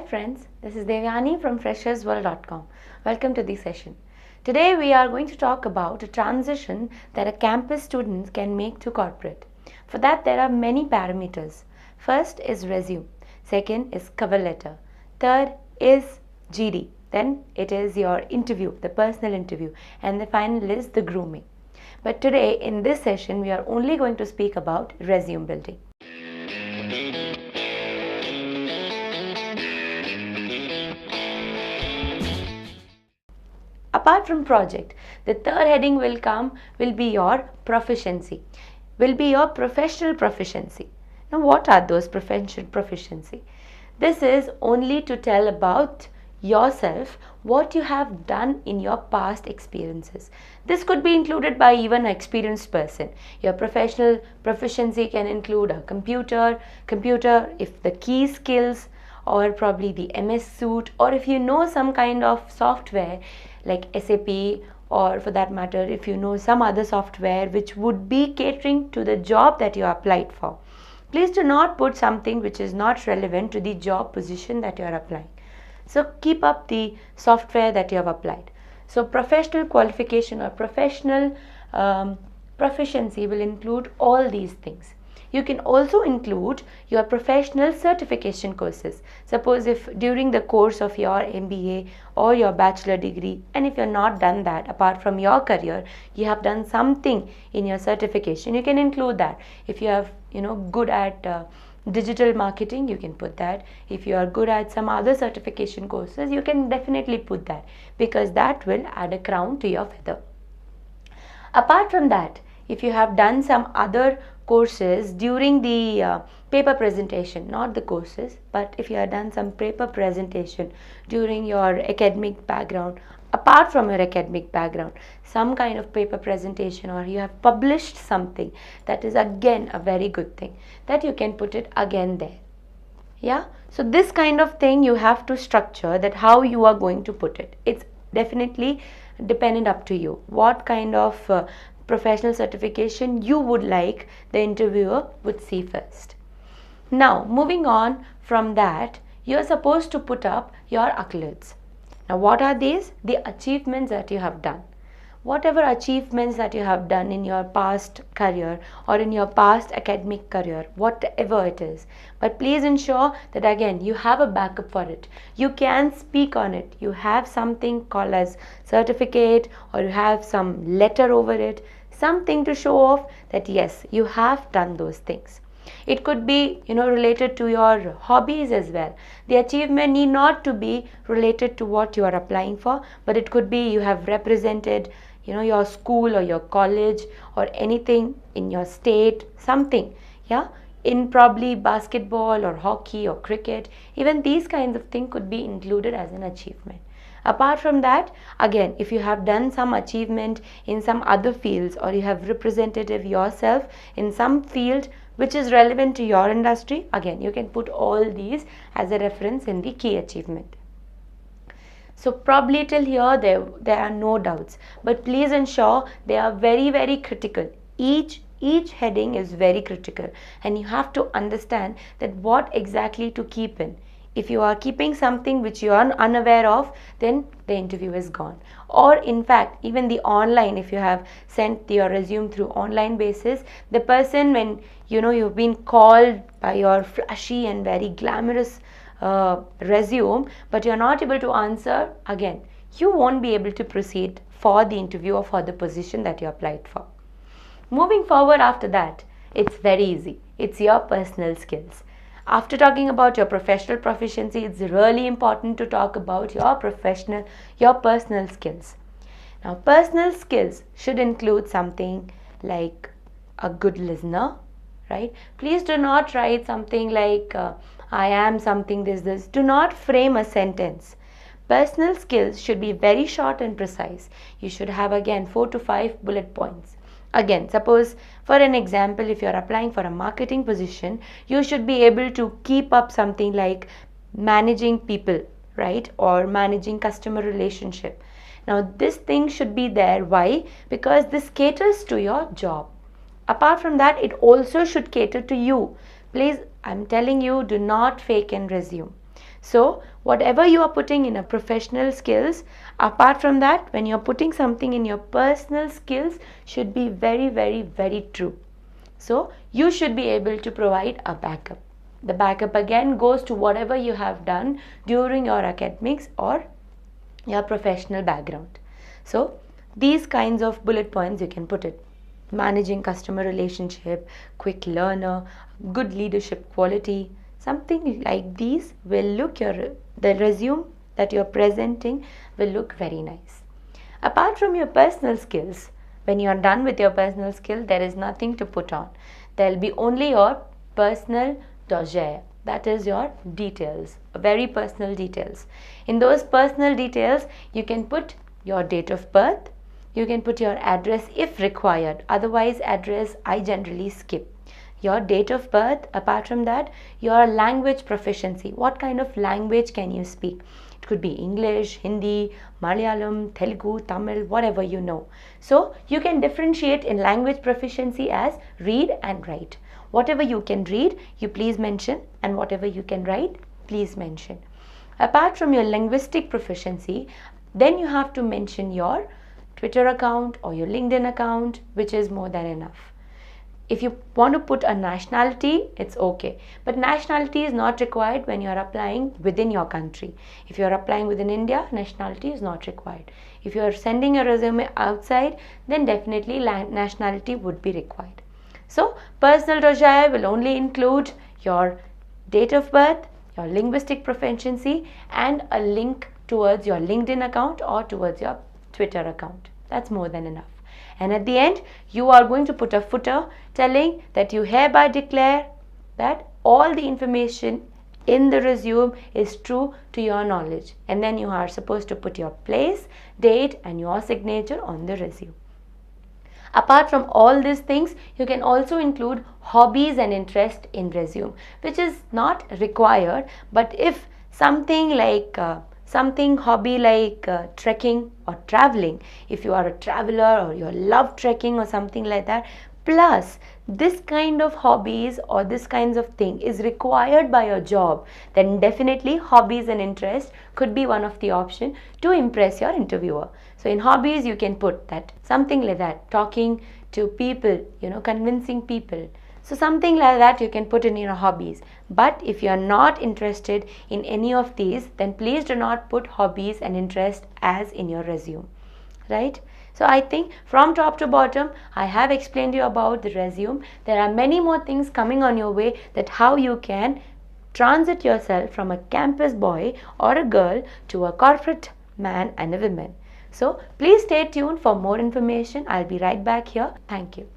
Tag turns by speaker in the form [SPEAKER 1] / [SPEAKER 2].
[SPEAKER 1] friends, this is Devyani from freshersworld.com. Welcome to the session. Today we are going to talk about a transition that a campus student can make to corporate. For that there are many parameters. First is resume, second is cover letter, third is GD, then it is your interview, the personal interview, and the final is the grooming. But today in this session we are only going to speak about resume building. Apart from project, the third heading will be your proficiency, will be your professional proficiency. Now what are those professional proficiency? This is only to tell about yourself, what you have done in your past experiences. This could be included by even an experienced person. Your professional proficiency can include a computer, if the key skills, or probably the MS Suite, or if you know some kind of software like SAP, or for that matter if you know some other software which would be catering to the job that you applied for. Please do not put something which is not relevant to the job position that you are applying. So keep up the software that you have applied. So professional qualification or professional proficiency will include all these things. You can also include your professional certification courses. Suppose if during the course of your MBA or your bachelor degree, and if you have not done that apart from your career, you have done something in your certification, you can include that. If you have good at digital marketing, you can put that. If you are good at some other certification courses, you can definitely put that, because that will add a crown to your feather. Apart from that, if you have done some other courses during the paper presentation, not the courses, but if you have done some paper presentation during your academic background, apart from your academic background, some kind of paper presentation, or you have published something, that is again a very good thing, that you can put it again there. Yeah, so this kind of thing you have to structure, that how you are going to put it. It's definitely dependent up to you what kind of professional certification you would like the interviewer would see first. Now moving on from that, you are supposed to put up your accolades. Now what are these? The achievements that you have done. Whatever achievements that you have done in your past career or in your past academic career, whatever it is. But please ensure that again you have a backup for it. You can speak on it. You have something called as certificate, or you have some letter over it, something to show off that yes, you have done those things. It could be related to your hobbies as well. The achievement need not to be related to what you are applying for, but it could be you have represented your school or your college or anything in your state, something, yeah, in probably basketball or hockey or cricket. Even these kinds of things could be included as an achievement. Apart from that, again, if you have done some achievement in some other fields, or you have represented yourself in some field which is relevant to your industry, again you can put all these as a reference in the key achievement. So probably till here there are no doubts, but please ensure they are very, very critical. Each heading is very critical, and you have to understand that what exactly to keep in. If you are keeping something which you are unaware of, then the interview is gone. Or in fact, even the online, if you have sent your resume through online basis, the person, when you've been called by your flashy and very glamorous resume, but you're not able to answer, again, you won't be able to proceed for the interview or for the position that you applied for. Moving forward after that, it's very easy. It's your personal skills. After talking about your professional proficiency, it's really important to talk about your personal skills. Now, personal skills should include something like a good listener, right? Please do not write something like, I am something this. Do not frame a sentence. Personal skills should be very short and precise. You should have again 4 to 5 bullet points. Again, suppose for an example, if you are applying for a marketing position, you should be able to keep up something like managing people, right? Or managing customer relationship. Now this thing should be there. Why? Because this caters to your job. Apart from that, it also should cater to you. Please, I'm telling you, do not fake and resume. So whatever you are putting in a professional skills, apart from that, when you're putting something in your personal skills, should be very, very, very true. So you should be able to provide a backup. The backup again goes to whatever you have done during your academics or your professional background. So these kinds of bullet points you can put it. Managing customer relationship, quick learner, good leadership quality, something like these will look the resume that you're presenting will look very nice. Apart from your personal skills, when you are done with your personal skill, there is nothing to put on. There will be only your personal dossier. That is your details, very personal details. In those personal details, you can put your date of birth, you can put your address if required. Otherwise, address I generally skip. Your date of birth, apart from that, your language proficiency. What kind of language can you speak? It could be English, Hindi, Malayalam, Telugu, Tamil, whatever you know. So you can differentiate in language proficiency as read and write. Whatever you can read, you please mention, and whatever you can write, please mention. Apart from your linguistic proficiency, then you have to mention your Twitter account or your LinkedIn account, which is more than enough. If you want to put a nationality, it's okay. But nationality is not required when you are applying within your country. If you are applying within India, nationality is not required. If you are sending a resume outside, then definitely nationality would be required. So, personal dossier will only include your date of birth, your linguistic proficiency, and a link towards your LinkedIn account or towards your Twitter account. That's more than enough. And at the end, you are going to put a footer telling that you hereby declare that all the information in the resume is true to your knowledge. And then you are supposed to put your place, date, and your signature on the resume. Apart from all these things, you can also include hobbies and interest in resume, which is not required, but if something like hobby like trekking or traveling, if you are a traveler or you love trekking or something like that, plus this kind of hobbies or this kinds of thing is required by your job, then definitely hobbies and interest could be one of the option to impress your interviewer. So in hobbies, you can put that something like that, talking to people, convincing people. So something like that you can put in your hobbies. But if you are not interested in any of these, then please do not put hobbies and interest as in your resume, right? So I think from top to bottom, I have explained you about the resume. There are many more things coming on your way, that how you can transit yourself from a campus boy or a girl to a corporate man and a woman. So please stay tuned for more information. I'll be right back here. Thank you.